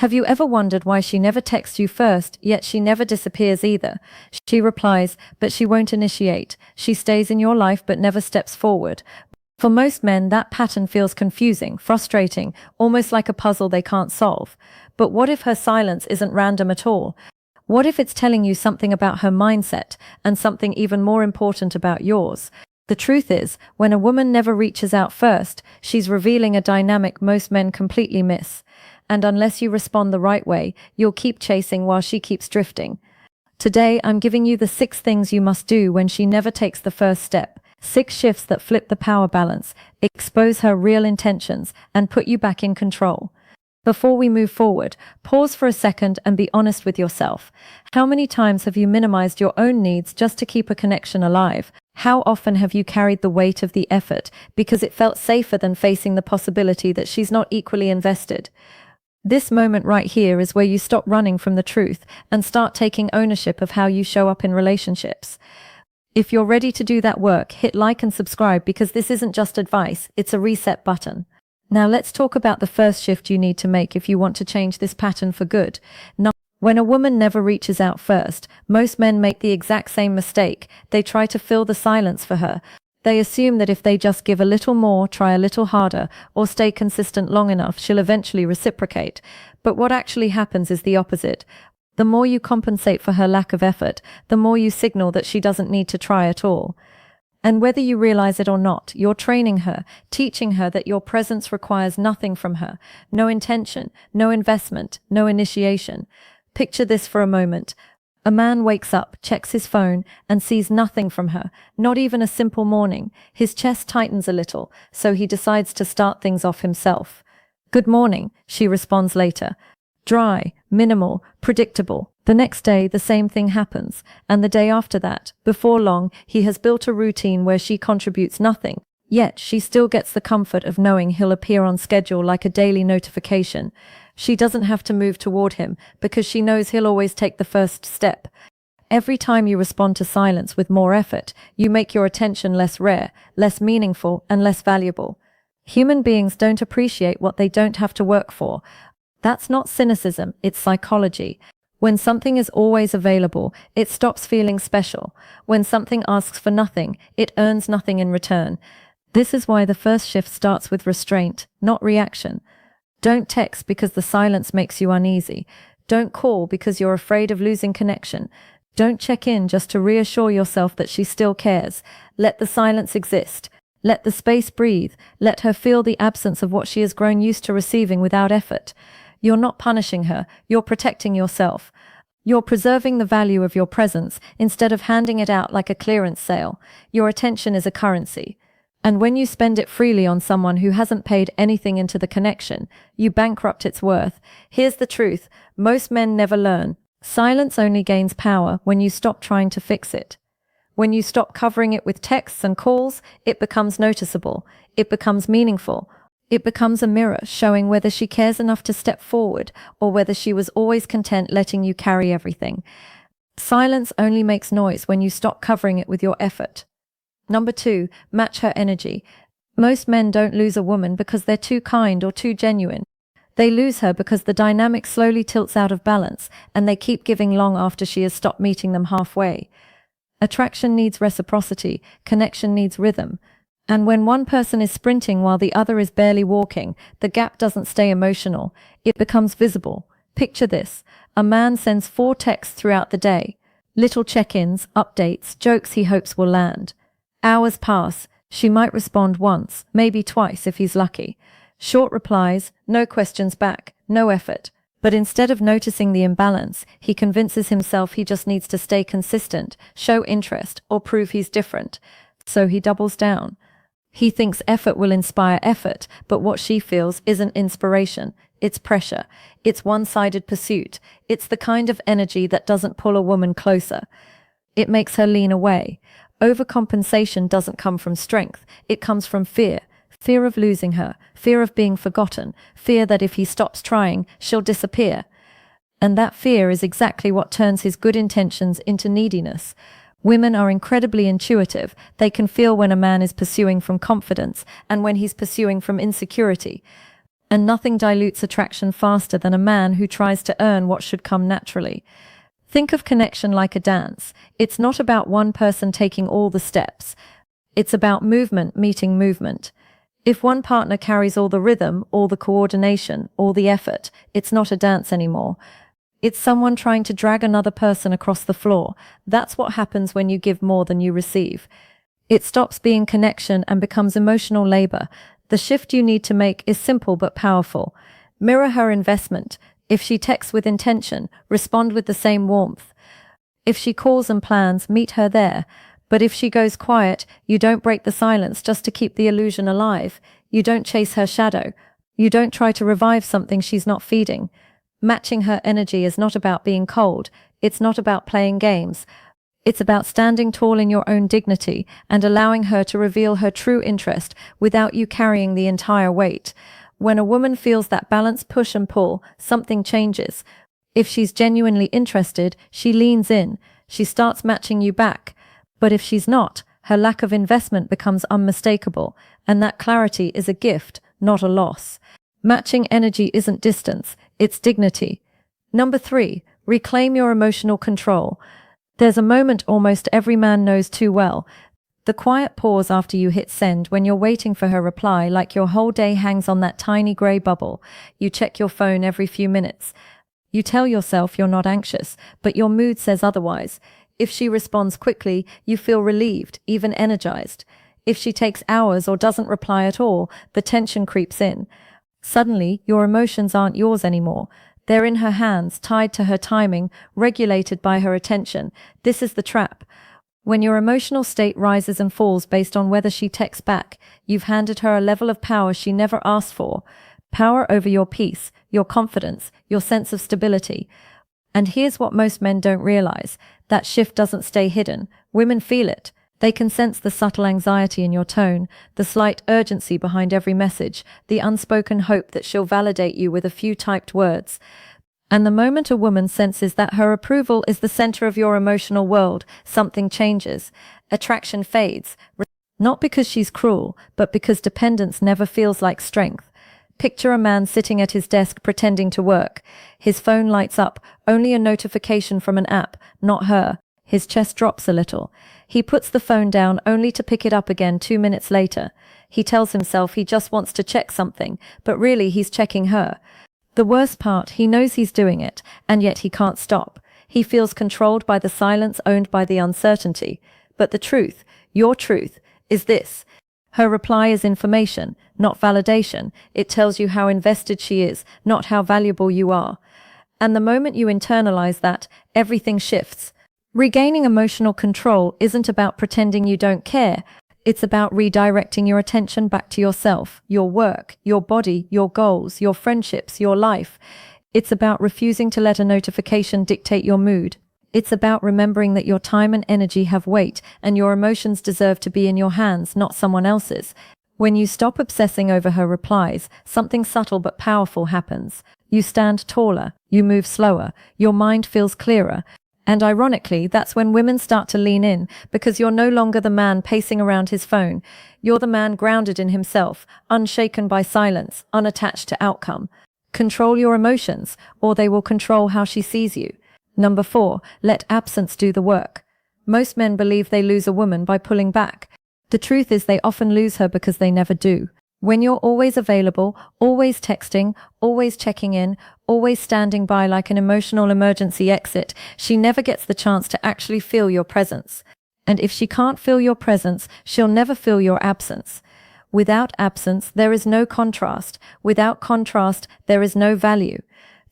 Have you ever wondered why she never texts you first, yet she never disappears either? She replies, but she won't initiate. She stays in your life but never steps forward. For most men, that pattern feels confusing, frustrating, almost like a puzzle they can't solve. But what if her silence isn't random at all? What if it's telling you something about her mindset, and something even more important about yours? The truth is, when a woman never reaches out first, she's revealing a dynamic most men completely miss. And unless you respond the right way, you'll keep chasing while she keeps drifting. Today, I'm giving you the 6 things you must do when she never takes the first step. 6 shifts that flip the power balance, expose her real intentions, and put you back in control. Before we move forward, pause for a second and be honest with yourself. How many times have you minimized your own needs just to keep a connection alive? How often have you carried the weight of the effort because it felt safer than facing the possibility that she's not equally invested? This moment right here is where you stop running from the truth and start taking ownership of how you show up in relationships. If you're ready to do that work, hit like and subscribe, because this isn't just advice, it's a reset button. Now let's talk about the first shift you need to make if you want to change this pattern for good. When a woman never reaches out first, most men make the exact same mistake. They try to fill the silence for her. They assume that if they just give a little more, try a little harder, or stay consistent long enough, she'll eventually reciprocate. But what actually happens is the opposite. The more you compensate for her lack of effort, the more you signal that she doesn't need to try at all. And whether you realize it or not, you're training her, teaching her that your presence requires nothing from her. No intention, no investment, no initiation. Picture this for a moment. A man wakes up, checks his phone, and sees nothing from her, not even a simple morning. His chest tightens a little, so he decides to start things off himself. "Good morning," she responds later. Dry, minimal, predictable. The next day, the same thing happens, and the day after that. Before long, he has built a routine where she contributes nothing, yet she still gets the comfort of knowing he'll appear on schedule like a daily notification. She doesn't have to move toward him, because she knows he'll always take the first step. Every time you respond to silence with more effort, you make your attention less rare, less meaningful, and less valuable. Human beings don't appreciate what they don't have to work for. That's not cynicism, it's psychology. When something is always available, it stops feeling special. When something asks for nothing, it earns nothing in return. This is why the first shift starts with restraint, not reaction. Don't text because the silence makes you uneasy. Don't call because you're afraid of losing connection. Don't check in just to reassure yourself that she still cares. Let the silence exist. Let the space breathe. Let her feel the absence of what she has grown used to receiving without effort. You're not punishing her, you're protecting yourself. You're preserving the value of your presence instead of handing it out like a clearance sale. Your attention is a currency. And when you spend it freely on someone who hasn't paid anything into the connection, you bankrupt its worth. Here's the truth: most men never learn. Silence only gains power when you stop trying to fix it. When you stop covering it with texts and calls, it becomes noticeable. It becomes meaningful. It becomes a mirror showing whether she cares enough to step forward or whether she was always content letting you carry everything. Silence only makes noise when you stop covering it with your effort. Number 2, match her energy. Most men don't lose a woman because they're too kind or too genuine. They lose her because the dynamic slowly tilts out of balance, and they keep giving long after she has stopped meeting them halfway. Attraction needs reciprocity, connection needs rhythm. And when one person is sprinting while the other is barely walking, the gap doesn't stay emotional, it becomes visible. Picture this: a man sends 4 texts throughout the day. Little check-ins, updates, jokes he hopes will land. Hours pass. She might respond once, maybe twice if he's lucky. Short replies, no questions back, no effort. But instead of noticing the imbalance, he convinces himself he just needs to stay consistent, show interest, or prove he's different. So he doubles down. He thinks effort will inspire effort, but what she feels isn't inspiration. It's pressure. It's one-sided pursuit. It's the kind of energy that doesn't pull a woman closer. It makes her lean away. Overcompensation doesn't come from strength. It comes from fear. Fear of losing her. Fear of being forgotten. Fear that if he stops trying, she'll disappear. And that fear is exactly what turns his good intentions into neediness. Women are incredibly intuitive. They can feel when a man is pursuing from confidence and when he's pursuing from insecurity. And nothing dilutes attraction faster than a man who tries to earn what should come naturally. Think of connection like a dance. It's not about one person taking all the steps. It's about movement meeting movement. If one partner carries all the rhythm, all the coordination, all the effort, it's not a dance anymore. It's someone trying to drag another person across the floor. That's what happens when you give more than you receive. It stops being connection and becomes emotional labor. The shift you need to make is simple but powerful. Mirror her investment. If she texts with intention, respond with the same warmth. If she calls and plans, meet her there. But if she goes quiet, you don't break the silence just to keep the illusion alive. You don't chase her shadow. You don't try to revive something she's not feeding. Matching her energy is not about being cold. It's not about playing games. It's about standing tall in your own dignity and allowing her to reveal her true interest without you carrying the entire weight. When a woman feels that balance push and pull, something changes. If she's genuinely interested, she leans in. She starts matching you back. But if she's not, her lack of investment becomes unmistakable, and that clarity is a gift, not a loss. Matching energy isn't distance, it's dignity. Number 3, reclaim your emotional control. There's a moment almost every man knows too well. The quiet pause after you hit send when you're waiting for her reply, like your whole day hangs on that tiny grey bubble. You check your phone every few minutes. You tell yourself you're not anxious, but your mood says otherwise. If she responds quickly, you feel relieved, even energized. If she takes hours or doesn't reply at all, the tension creeps in. Suddenly, your emotions aren't yours anymore. They're in her hands, tied to her timing, regulated by her attention. This is the trap. When your emotional state rises and falls based on whether she texts back, you've handed her a level of power she never asked for. Power over your peace, your confidence, your sense of stability. And here's what most men don't realize. That shift doesn't stay hidden. Women feel it. They can sense the subtle anxiety in your tone, the slight urgency behind every message, the unspoken hope that she'll validate you with a few typed words. And the moment a woman senses that her approval is the center of your emotional world, something changes. Attraction fades. Not because she's cruel, but because dependence never feels like strength. Picture a man sitting at his desk pretending to work. His phone lights up, only a notification from an app, not her. His chest drops a little. He puts the phone down only to pick it up again 2 minutes later. He tells himself he just wants to check something, but really he's checking her. The worst part, he knows he's doing it, and yet he can't stop. He feels controlled by the silence, owned by the uncertainty. But the truth, your truth, is this. Her reply is information, not validation. It tells you how invested she is, not how valuable you are. And the moment you internalize that, everything shifts. Regaining emotional control isn't about pretending you don't care. It's about redirecting your attention back to yourself, your work, your body, your goals, your friendships, your life. It's about refusing to let a notification dictate your mood. It's about remembering that your time and energy have weight, and your emotions deserve to be in your hands, not someone else's. When you stop obsessing over her replies, something subtle but powerful happens. You stand taller, you move slower, your mind feels clearer. And ironically, that's when women start to lean in, because you're no longer the man pacing around his phone. You're the man grounded in himself, unshaken by silence, unattached to outcome. Control your emotions, or they will control how she sees you. Number 4, let absence do the work. Most men believe they lose a woman by pulling back. The truth is they often lose her because they never do. When you're always available, always texting, always checking in, always standing by like an emotional emergency exit, she never gets the chance to actually feel your presence. And if she can't feel your presence, she'll never feel your absence. Without absence, there is no contrast. Without contrast, there is no value.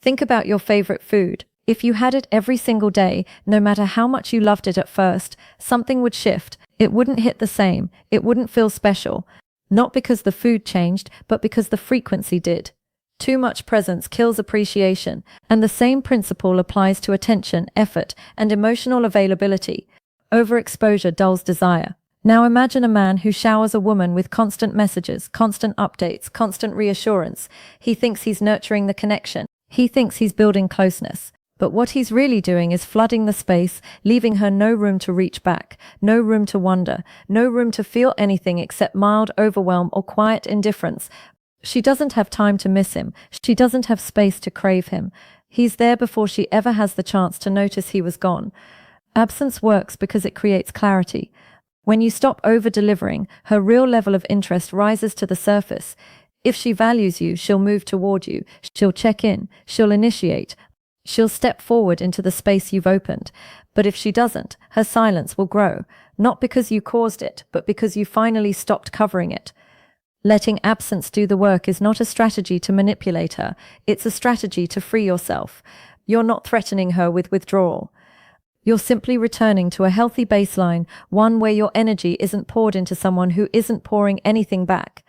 Think about your favorite food. If you had it every single day, no matter how much you loved it at first, something would shift. It wouldn't hit the same. It wouldn't feel special. Not because the food changed, but because the frequency did. Too much presence kills appreciation, and the same principle applies to attention, effort, and emotional availability. Overexposure dulls desire. Now imagine a man who showers a woman with constant messages, constant updates, constant reassurance. He thinks he's nurturing the connection. He thinks he's building closeness. But what he's really doing is flooding the space, leaving her no room to reach back, no room to wonder, no room to feel anything except mild overwhelm or quiet indifference. She doesn't have time to miss him. She doesn't have space to crave him. He's there before she ever has the chance to notice he was gone. Absence works because it creates clarity. When you stop over-delivering, her real level of interest rises to the surface. If she values you, she'll move toward you. She'll check in. She'll initiate. She'll step forward into the space you've opened. But if she doesn't, her silence will grow. Not because you caused it, but because you finally stopped covering it. Letting absence do the work is not a strategy to manipulate her. It's a strategy to free yourself. You're not threatening her with withdrawal. You're simply returning to a healthy baseline, one where your energy isn't poured into someone who isn't pouring anything back.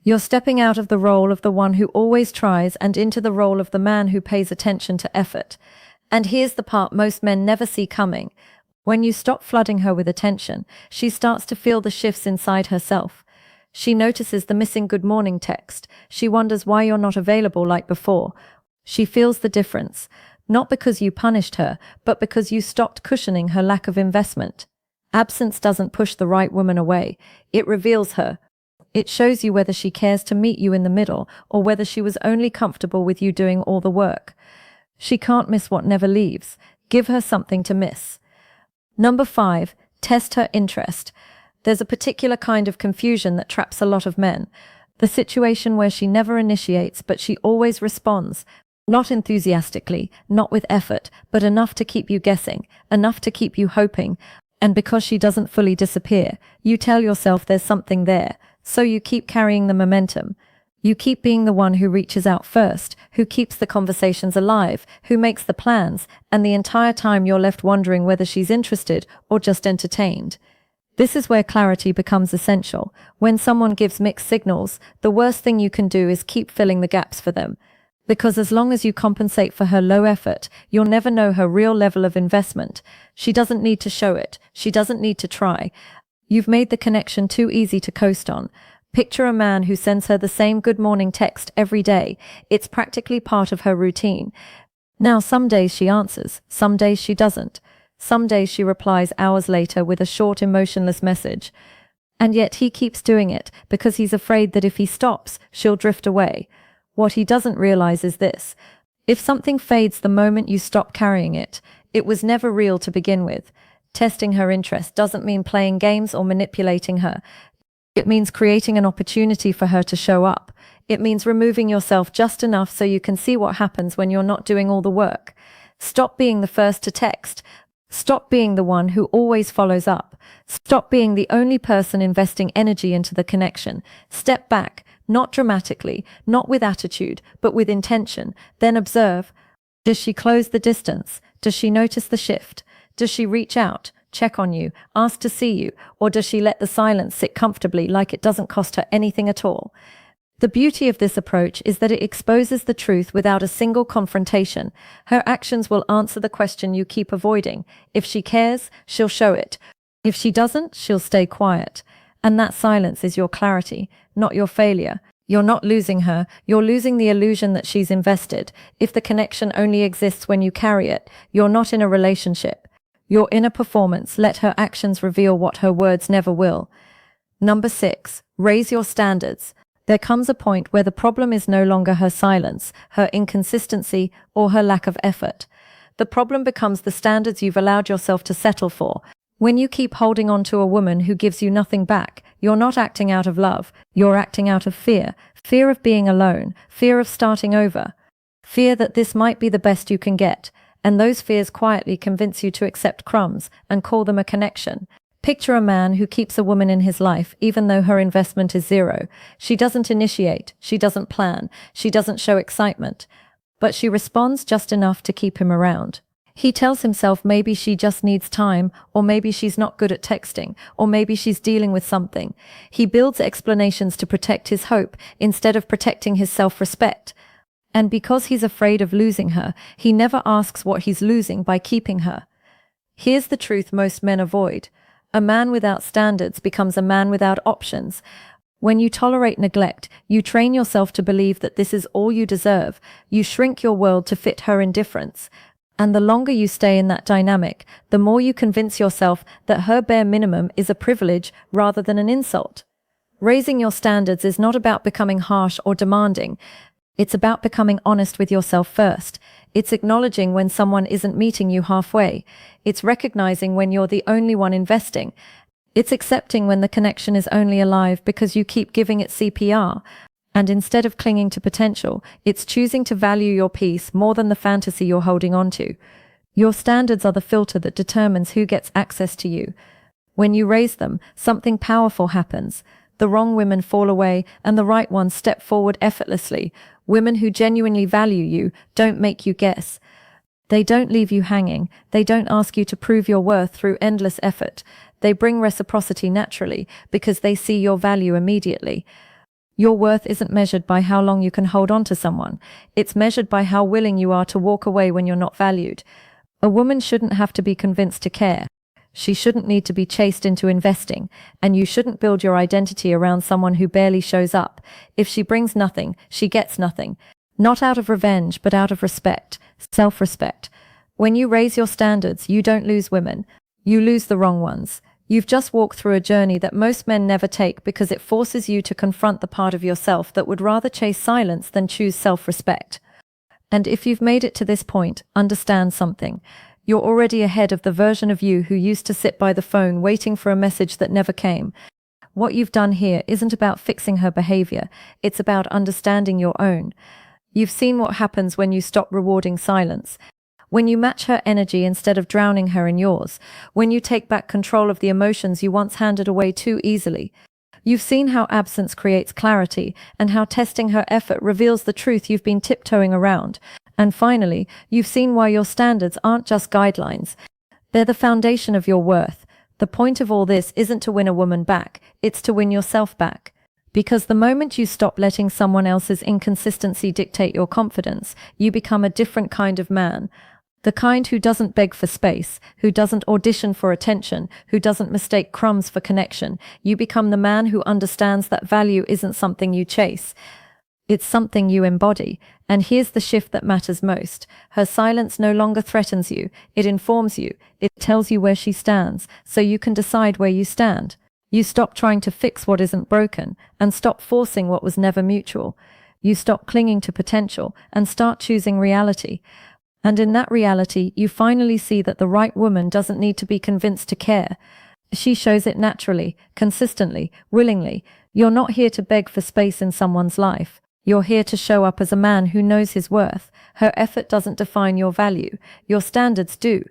You're stepping out of the role of the one who always tries and into the role of the man who pays attention to effort. And here's the part most men never see coming. When you stop flooding her with attention, she starts to feel the shifts inside herself. She notices the missing good morning text. She wonders why you're not available like before. She feels the difference, not because you punished her, but because you stopped cushioning her lack of investment. Absence doesn't push the right woman away. It reveals her. It shows you whether she cares to meet you in the middle or whether she was only comfortable with you doing all the work. She can't miss what never leaves. Give her something to miss. Number 5, test her interest. There's a particular kind of confusion that traps a lot of men. The situation where she never initiates, but she always responds. Not enthusiastically, not with effort, but enough to keep you guessing, enough to keep you hoping. And because she doesn't fully disappear, you tell yourself there's something there. So you keep carrying the momentum. You keep being the one who reaches out first, who keeps the conversations alive, who makes the plans, and the entire time you're left wondering whether she's interested or just entertained. This is where clarity becomes essential. When someone gives mixed signals, the worst thing you can do is keep filling the gaps for them. Because as long as you compensate for her low effort, you'll never know her real level of investment. She doesn't need to show it. She doesn't need to try. You've made the connection too easy to coast on. Picture a man who sends her the same good morning text every day. It's practically part of her routine. Now, some days she answers, some days she doesn't. Some days she replies hours later with a short, emotionless message. And yet he keeps doing it because he's afraid that if he stops, she'll drift away. What he doesn't realize is this. If something fades the moment you stop carrying it, it was never real to begin with. Testing her interest doesn't mean playing games or manipulating her. It means creating an opportunity for her to show up. It means removing yourself just enough so you can see what happens when you're not doing all the work. Stop being the first to text. Stop being the one who always follows up. Stop being the only person investing energy into the connection. Step back, not dramatically, not with attitude, but with intention. Then observe. Does she close the distance? Does she notice the shift? Does she reach out, check on you, ask to see you, or does she let the silence sit comfortably like it doesn't cost her anything at all? The beauty of this approach is that it exposes the truth without a single confrontation. Her actions will answer the question you keep avoiding. If she cares, she'll show it. If she doesn't, she'll stay quiet. And that silence is your clarity, not your failure. You're not losing her, you're losing the illusion that she's invested. If the connection only exists when you carry it, you're not in a relationship. You're in a performance. Let her actions reveal what her words never will. Number 6, raise your standards. There comes a point where the problem is no longer her silence, her inconsistency, or her lack of effort. The problem becomes the standards you've allowed yourself to settle for. When you keep holding on to a woman who gives you nothing back, you're not acting out of love, you're acting out of fear. Fear of being alone, fear of starting over, fear that this might be the best you can get. And those fears quietly convince you to accept crumbs and call them a connection. Picture a man who keeps a woman in his life even though her investment is zero. She doesn't initiate, she doesn't plan, she doesn't show excitement, but she responds just enough to keep him around. He tells himself maybe she just needs time, or maybe she's not good at texting, or maybe she's dealing with something. He builds explanations to protect his hope instead of protecting his self-respect. And because he's afraid of losing her, he never asks what he's losing by keeping her. Here's the truth most men avoid. A man without standards becomes a man without options. When you tolerate neglect, you train yourself to believe that this is all you deserve. You shrink your world to fit her indifference. And the longer you stay in that dynamic, the more you convince yourself that her bare minimum is a privilege rather than an insult. Raising your standards is not about becoming harsh or demanding. It's about becoming honest with yourself first. It's acknowledging when someone isn't meeting you halfway. It's recognizing when you're the only one investing. It's accepting when the connection is only alive because you keep giving it CPR. And instead of clinging to potential, it's choosing to value your peace more than the fantasy you're holding on to. Your standards are the filter that determines who gets access to you. When you raise them, something powerful happens. The wrong women fall away and the right ones step forward effortlessly. Women who genuinely value you don't make you guess. They don't leave you hanging. They don't ask you to prove your worth through endless effort. They bring reciprocity naturally because they see your value immediately. Your worth isn't measured by how long you can hold on to someone. It's measured by how willing you are to walk away when you're not valued. A woman shouldn't have to be convinced to care. She shouldn't need to be chased into investing, and you shouldn't build your identity around someone who barely shows up. If she brings nothing, she gets nothing. Not out of revenge, but out of respect, self-respect. When you raise your standards, you don't lose women. You lose the wrong ones. You've just walked through a journey that most men never take because it forces you to confront the part of yourself that would rather chase silence than choose self-respect. And if you've made it to this point, understand something. You're already ahead of the version of you who used to sit by the phone waiting for a message that never came. What you've done here isn't about fixing her behavior. It's about understanding your own. You've seen what happens when you stop rewarding silence. When you match her energy instead of drowning her in yours. When you take back control of the emotions you once handed away too easily. You've seen how absence creates clarity and how testing her effort reveals the truth you've been tiptoeing around. And finally, you've seen why your standards aren't just guidelines. They're the foundation of your worth. The point of all this isn't to win a woman back, it's to win yourself back. Because the moment you stop letting someone else's inconsistency dictate your confidence, you become a different kind of man. The kind who doesn't beg for space, who doesn't audition for attention, who doesn't mistake crumbs for connection. You become the man who understands that value isn't something you chase. It's something you embody. And here's the shift that matters most. Her silence no longer threatens you. It informs you. It tells you where she stands, so you can decide where you stand. You stop trying to fix what isn't broken, and stop forcing what was never mutual. You stop clinging to potential, and start choosing reality. And in that reality, you finally see that the right woman doesn't need to be convinced to care. She shows it naturally, consistently, willingly. You're not here to beg for space in someone's life. You're here to show up as a man who knows his worth. Her effort doesn't define your value. Your standards do.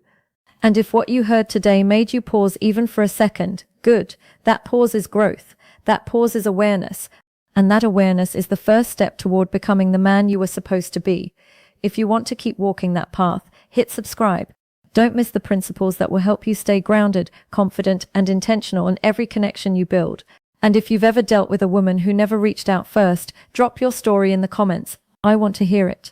And if what you heard today made you pause even for a second, good. That pause is growth. That pause is awareness. And that awareness is the first step toward becoming the man you were supposed to be. If you want to keep walking that path, hit subscribe. Don't miss the principles that will help you stay grounded, confident, and intentional in every connection you build. And if you've ever dealt with a woman who never reached out first, drop your story in the comments. I want to hear it.